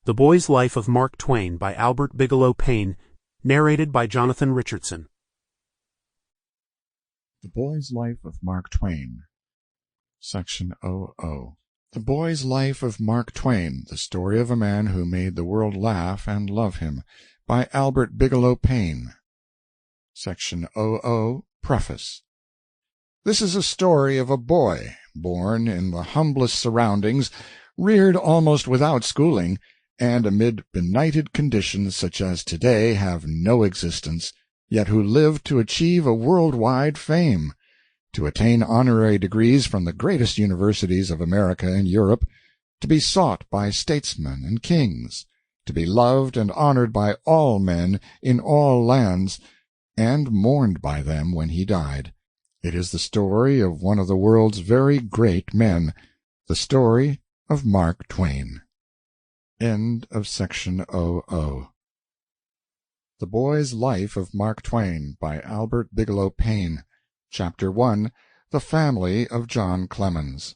The Boy's Life of Mark Twain by Albert Bigelow Paine, narrated by Jonathan Richardson. The Boy's Life of Mark Twain, Section 00. The Boy's Life of Mark Twain, the story of a man who made the world laugh and love him, by Albert Bigelow Paine. Section 00, Preface. This is a story of a boy, born in the humblest surroundings, reared almost without schooling, and amid benighted conditions such as today have no existence, yet who lived to achieve a world-wide fame, to attain honorary degrees from the greatest universities of America and Europe, to be sought by statesmen and kings, to be loved and honored by all men in all lands, and mourned by them when he died. It is the story of one of the world's very great men, the story of Mark Twain. End of Section 00. The Boy's Life of Mark Twain by Albert Bigelow Paine. Chapter 1. The Family of John Clemens.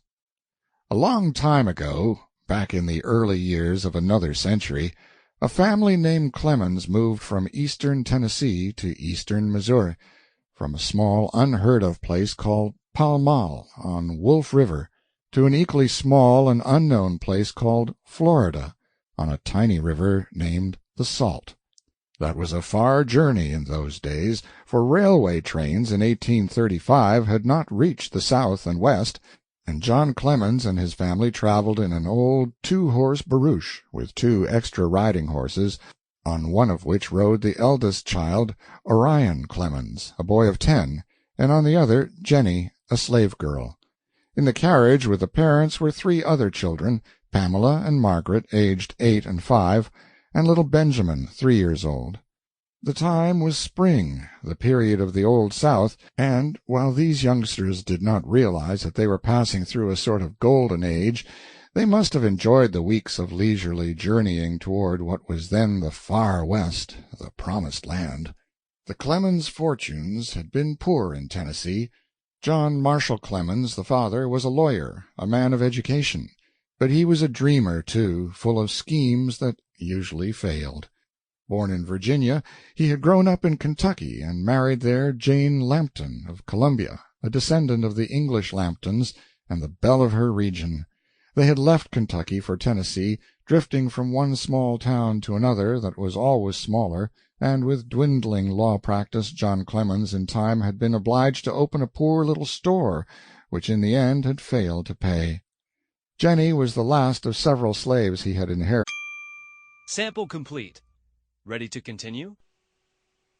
A long time ago, back in the early years of another century, a family named Clemens moved from eastern Tennessee to eastern Missouri, from a small unheard-of place called Pall Mall on Wolf River to an equally small and unknown place called Florida, on a tiny river named the Salt. That was a far journey in those days, for railway trains in 1835 had not reached the South and West, and John Clemens and his family traveled in an old two-horse barouche with two extra riding horses, on one of which rode the eldest child, Orion Clemens, a boy of 10, and on the other Jenny, a slave girl. In the carriage with the parents were three other children, Pamela and Margaret, aged 8 and 5, and little Benjamin, 3 years old. The time was spring, the period of the Old South, and, while these youngsters did not realize that they were passing through a sort of golden age, they must have enjoyed the weeks of leisurely journeying toward what was then the far West, the Promised Land. The Clemens fortunes had been poor in Tennessee. John Marshall Clemens, the father, was a lawyer, a man of education. But he was a dreamer, too, full of schemes that usually failed. Born in Virginia, he had grown up in Kentucky and married there Jane Lambton of Columbia, a descendant of the English Lambtons and the belle of her region. They had left Kentucky for Tennessee, drifting from one small town to another that was always smaller, and with dwindling law practice John Clemens in time had been obliged to open a poor little store, which in the end had failed to pay. Jenny was the last of several slaves he had inherited. Sample complete. Ready to continue?